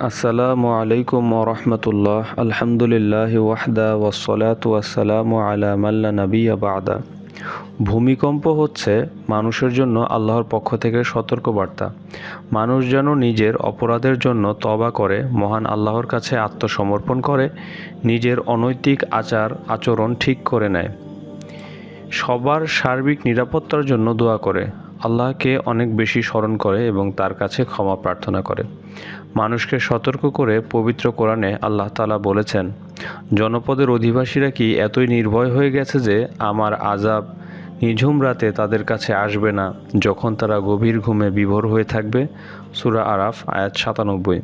আসসালামু আলাইকুম ওরহমতুল্লাহ। আলহামদুলিল্লাহ ওয়াহদা ওয়াসসালাতু ওয়াসসালামু আলা মাল্লা নাবিয়্যা বা'দা। ভূমিকম্প হচ্ছে মানুষের জন্য আল্লাহর পক্ষ থেকে সতর্কবার্তা। মানুষ যেন নিজের অপরাধের জন্য তওবা করে মহান আল্লাহর কাছে আত্মসমর্পণ করে, নিজের অনৈতিক আচরণ ঠিক করে নেয়, সবার সার্বিক নিরাপত্তার জন্য দোয়া করে, আল্লাহকে অনেক বেশি স্মরণ করে এবং তার কাছে ক্ষমা প্রার্থনা করে। মানুষকে সতর্ক করে পবিত্র কোরআনে আল্লাহ তাআলা বলেছেন, জনপদের অধিবাসীরা কি এতই নির্ভয় হয়ে গেছে যে আমার আযাব নিঝুম রাতে তাদের কাছে আসবে না, যখন তারা গভীর ঘুমে বিভোর হয়ে থাকবে। সূরা আরাফ আয়াত ৯৭।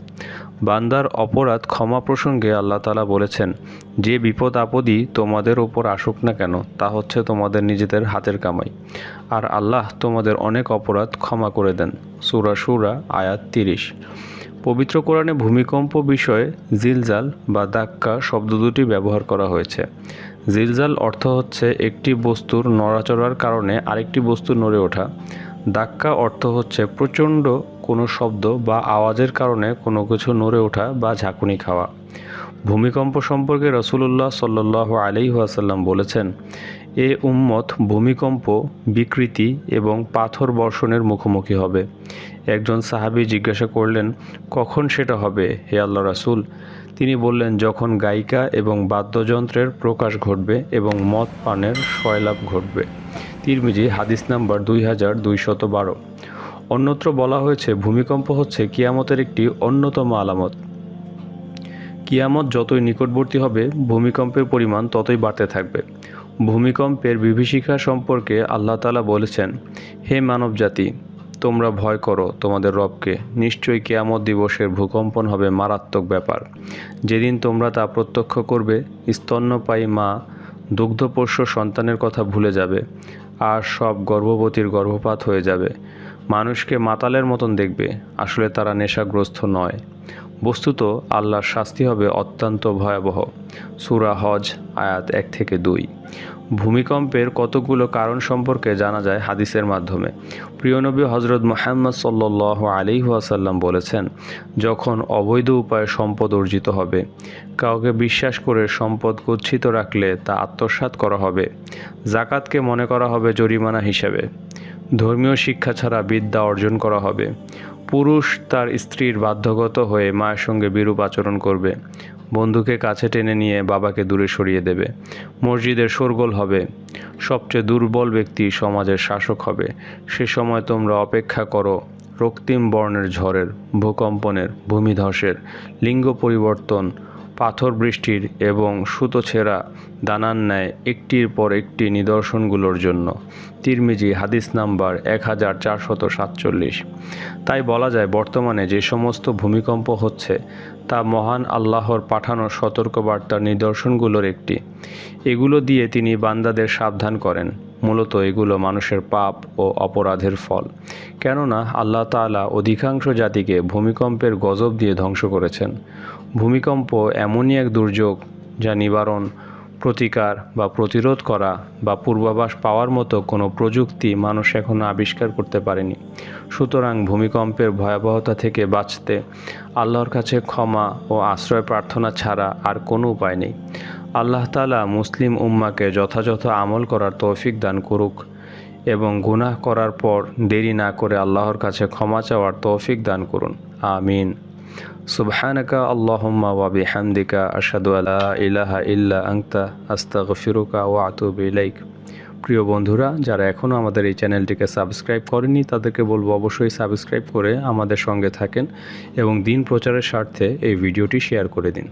বান্দার অপরাধ ক্ষমা প্রসঙ্গে আল্লাহ তাআলা বলেছেন, যে বিপদ আপদই তোমাদের ওপর আসুক না কেন তা হচ্ছে তোমাদের নিজেদের হাতের কামাই, আর আল্লাহ তোমাদের অনেক অপরাধ ক্ষমা করে দেন। সূরা শুরা আয়াত ৩০। পবিত্র কোরআনে ভূমিকম্প বিষয়ে জিলজাল বা দাক্কা শব্দ দুটি ব্যবহার করা হয়েছে। জিলজাল অর্থ হচ্ছে একটি বস্তুর নড়াচড়ার কারণে আরেকটি বস্তু নড়ে ওঠা। দাক্কা অর্থ হচ্ছে প্রচণ্ড কোনো শব্দ বা আওয়াজের কারণে কোনো কিছু নড়ে ওঠা বা ঝাঁকুনি খাওয়া। ভূমিকম্প সম্পর্কে রাসূলুল্লাহ সাল্লাল্লাহু আলাইহি ওয়াসাল্লাম বলেছেন, এ উম্মত ভূমিকম্প, বিকৃতি এবং পাথর বর্ষণের মুখোমুখি হবে। একজন সাহাবী জিজ্ঞাসা করলেন, কখন সেটা হবে হে আল্লাহর রাসূল? তিনি বললেন, যখন গায়িকা এবং বাদ্যযন্ত্রের প্রকাশ ঘটবে এবং মদ পানের সয়লাভ ঘটবে। তিরমিজি হাদিস নাম্বার 2212। অন্যত্র বলা হয়েছে, ভূমিকম্প হচ্ছে কিয়ামতের একটি অন্যতম আলামত। কিয়ামত যতই নিকটবর্তী হবে ভূমিকম্পের পরিমাণ ততই বাড়তে থাকবে। ভূমিকম্পের বিভীষিকা সম্পর্কে আল্লাহ তাআলা বলেছেন, হে মানবজাতি, তোমরা ভয় করো তোমাদের রবকে। নিশ্চয়ই কিয়ামত দিবসের ভূকম্পন হবে মারাত্মক ব্যাপার। যেদিন তোমরা তা প্রত্যক্ষ করবে, স্তন্যপায়ী মা দুগ্ধপোষ্য সন্তানের কথা ভুলে যাবে, আর সব গর্ভবতীর গর্ভপাত হয়ে যাবে। মানুষকে মাতালের মতন দেখবে, আসলে তারা নেশাগ্রস্ত নয়। বস্তুত আল্লাহর শাস্তি হবে অত্যন্ত ভয়াবহ। সূরা হজ আয়াত 1-2। ভূমিকম্পের কতগুলো কারণ সম্পর্কে জানা যায় হাদিসের মাধ্যমে। প্রিয় নবী হযরত মুহাম্মদ সাল্লাল্লাহু আলাইহি ওয়াসাল্লাম বলেছেন, যখন অবৈধ উপায়ে সম্পদ অর্জিত হবে, কাউকে বিশ্বাস করে সম্পদ গচ্ছিত রাখলে তা আত্মসাৎ করা হবে, যাকাতকে মনে করা হবে জরিমানা হিসেবে, ধর্মীয় শিক্ষা ছাড়া বিদ্যা অর্জন করা হবে, পুরুষ তার স্ত্রীর বাধ্যগত হয়ে মায়ের সঙ্গে বিরূপ আচরণ করবে, বন্ধুকে কাছে টেনে নিয়ে বাবাকে দূরে সরিয়ে দেবে, মসজিদের শোরগোল হবে, সবচেয়ে দুর্বল ব্যক্তি সমাজের শাসক হবে। সে সময় তোমরা অপেক্ষা করো রক্তিম বর্ণের ঝড়ের, ভূকম্পনের, ভূমিধসের, লিঙ্গ পরিবর্তন, পাথর বৃষ্টির এবং সুতো ছেঁড়া দানার ন্যায় একটির পর একটি নিদর্শনগুলোর জন্য। তিরমিজি হাদিস নাম্বার 1447। তাই বলা যায়, বর্তমানে যে সমস্ত ভূমিকম্প হচ্ছে তা মহান আল্লাহর পাঠানো সতর্কবার্তার নিদর্শনগুলোর একটি। এগুলো দিয়ে তিনি বান্দাদের সাবধান করেন। মূলত এগুলো মানুষের পাপ ও অপরাধের ফল। কেননা আল্লাহ তাআলা অধিকাংশ জাতিকে ভূমিকম্পের গজব দিয়ে ধ্বংস করেছেন। ভূমিকম্প এমনই এক দুর্যোগ যা নিবারণ, প্রতিকার বা প্রতিরোধ করা বা পূর্বাভাস পাওয়ার মতো কোনো প্রযুক্তি মানুষ এখনও আবিষ্কার করতে পারেনি। সুতরাং ভূমিকম্পের ভয়াবহতা থেকে বাঁচতে আল্লাহর কাছে ক্ষমা ও আশ্রয় প্রার্থনা ছাড়া আর কোনো উপায় নেই। আল্লাহ তাআলা মুসলিম উম্মাকে যথাযথ আমল করার তৌফিক দান করুক এবং গুনাহ করার পর দেরি না করে আল্লাহর কাছে ক্ষমা চাওয়ার তৌফিক দান করুন। আমিন। সুবহানাকা আল্লাহুম্মা ওয়া বিহামদিকা আশহাদু আল্লা ইলাহা ইল্লা আনতা আস্তাগফিরুকা ওয়া আতুবু ইলাইক। প্রিয় বন্ধুরা, যারা এখনও আমাদের এই চ্যানেলটিকে সাবস্ক্রাইব করেনি তাদেরকে বলবো অবশ্যই সাবস্ক্রাইব করে আমাদের সঙ্গে থাকেন এবং দিন প্রচারের স্বার্থে এই ভিডিওটি শেয়ার করে দিন।